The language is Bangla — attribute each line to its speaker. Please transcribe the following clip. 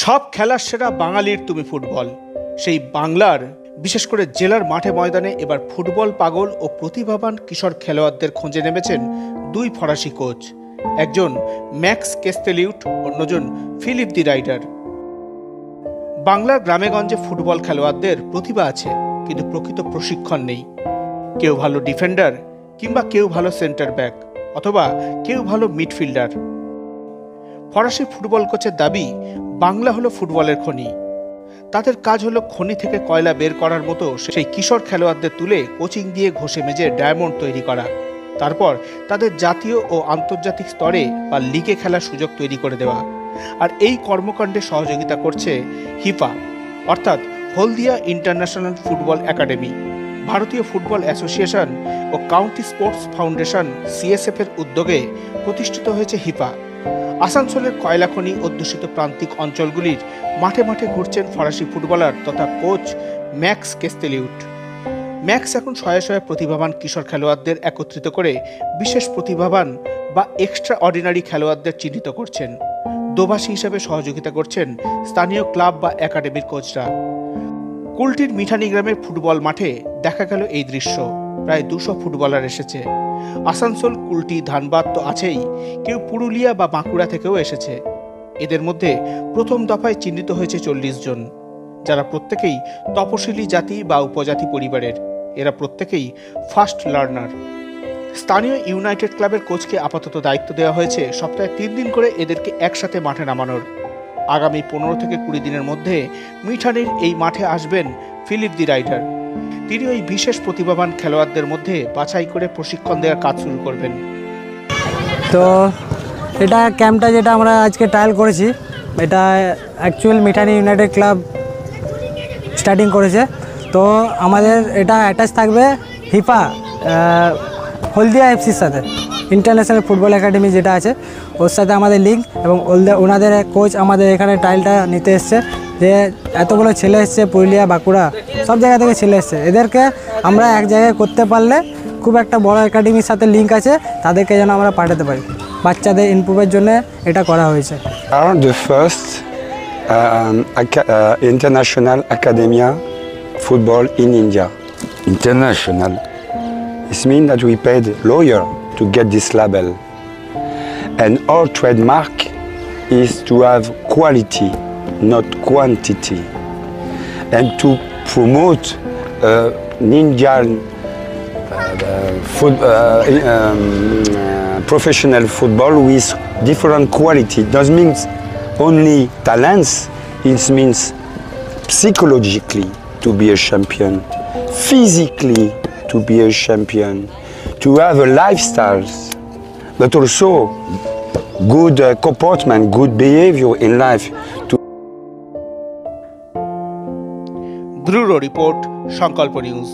Speaker 1: সব খেলার সেরা বাঙালির তুমি ফুটবল। সেই বাংলার বিশেষ করে জেলার মাঠে ময়দানে এবার ফুটবল পাগল ও প্রতিভাবান কিশোর খেলোয়াড়দের খোঁজে নেমেছেন দুই ফরাসি কোচ, একজন ম্যাক্স কেস্তেলিউট, অন্যজন ফিলিপ দি রাইডার। বাংলার গ্রামেগঞ্জে ফুটবল খেলোয়াড়দের প্রতিভা আছে, কিন্তু প্রকৃত প্রশিক্ষণ নেই। কেউ ভালো ডিফেন্ডার, কিংবা কেউ ভালো সেন্টার ব্যাক, অথবা কেউ ভালো মিডফিল্ডার। ফরাসি ফুটবল কোচের দাবি, বাংলা হলো ফুটবলের খনি। তাদের কাজ হলো খনি থেকে কয়লা বের করার মতো সেই কিশোর খেলোয়াড়দের তুলে কোচিং দিয়ে ঘষে মেজে ডায়মন্ড তৈরি করা, তারপর তাদের জাতীয় ও আন্তর্জাতিক স্তরে বা লিগে খেলার সুযোগ তৈরি করে দেওয়া। আর এই কর্মকাণ্ডে সহযোগিতা করছে হিফা, অর্থাৎ হলদিয়া ইন্টারন্যাশনাল ফুটবল একাডেমি, ভারতীয় ফুটবল অ্যাসোসিয়েশন ও কাউন্টি স্পোর্টস ফাউন্ডেশন CSF এর উদ্যোগে প্রতিষ্ঠিত হয়েছে হিফা। আসানসোলের কয়লা খনি অধ্যুষিত প্রান্তিক অঞ্চলগুলির মাঠে মাঠে ঘুরছেন ফরাসি ফুটবলার তথা কোচ ম্যাক্স কেস্তেলিউট। ম্যাক্স এখন শয়ে শয়ে প্রতিভাবান কিশোর খেলোয়াড়দের একত্রিত করে বিশেষ প্রতিভাবান বা এক্সট্রা অর্ডিনারি খেলোয়াড়দের চিহ্নিত করছেন। দোভাষী হিসেবে সহযোগিতা করছেন স্থানীয় ক্লাব বা একাডেমির কোচরা। কুলটির মিঠানি গ্রামের ফুটবল মাঠে দেখা গেল এই দৃশ্য। প্রায় 200 ফুটবলার এসেছে। আসানসোল, কুলটি, ধানবাদ তো আছেই, কেউ পুরুলিয়া বা বাঁকুড়া থেকেও এসেছে। এদের মধ্যে প্রথম দফায় চিহ্নিত হয়েছে 40 জন, যারা প্রত্যেকেই তপশিলি জাতি বা উপজাতি পরিবারের। এরা প্রত্যেকেই ফাস্ট লার্নার। স্থানীয় ইউনাইটেড ক্লাবের কোচকে আপাতত দায়িত্ব দেওয়া হয়েছে সপ্তাহে 3 দিন করে এদেরকে একসাথে মাঠে নামানোর। আগামী 15 থেকে 20 দিনের মধ্যে মিঠানির এই মাঠে আসবেন ফিলিপ দি রাইডার। তিনি ওই বিশেষ প্রতিভাবান খেলোয়াড়দের মধ্যে বাছাই করে প্রশিক্ষণ দেওয়ার কাজ শুরু করবেন।
Speaker 2: তো এটা ক্যাম্পটা যেটা আমরা আজকে ট্রায়াল করেছি, এটা অ্যাকচুয়াল মিঠানি ইউনাইটেড ক্লাব স্টার্টিং করেছে। তো আমাদের এটা অ্যাটাচ থাকবে হিফা হলদিয়া FCর সাথে, ইন্টারন্যাশনাল ফুটবল একাডেমি যেটা আছে ওর সাথে আমাদের লিঙ্ক। এবং ওনাদের কোচ আমাদের এখানে ট্রায়ালটা নিতে এসছে, যে এতগুলো ছেলে এসছে পুরুলিয়া, বাঁকুড়া, সব জায়গা থেকে ছেলে এসছে। এদেরকে আমরা এক জায়গায় করতে পারলে খুব একটা বড় একাডেমির সাথে লিঙ্ক আছে, তাদেরকে যেন আমরা পাঠাতে পারি। বাচ্চাদের ইমপ্রুভের জন্য এটা করা হয়েছে।
Speaker 3: The first international academia football in India. International. It means that we paid lawyer to get this label. And our trademark is to have quality, not quantity. And to promote Indian professional football with different quality. It doesn't mean only talents, it means psychologically to be a champion, physically to be a champion, to have a lifestyle, but also good comportment, good behavior in life.
Speaker 1: Bureau report, সংকল্প নিউজ।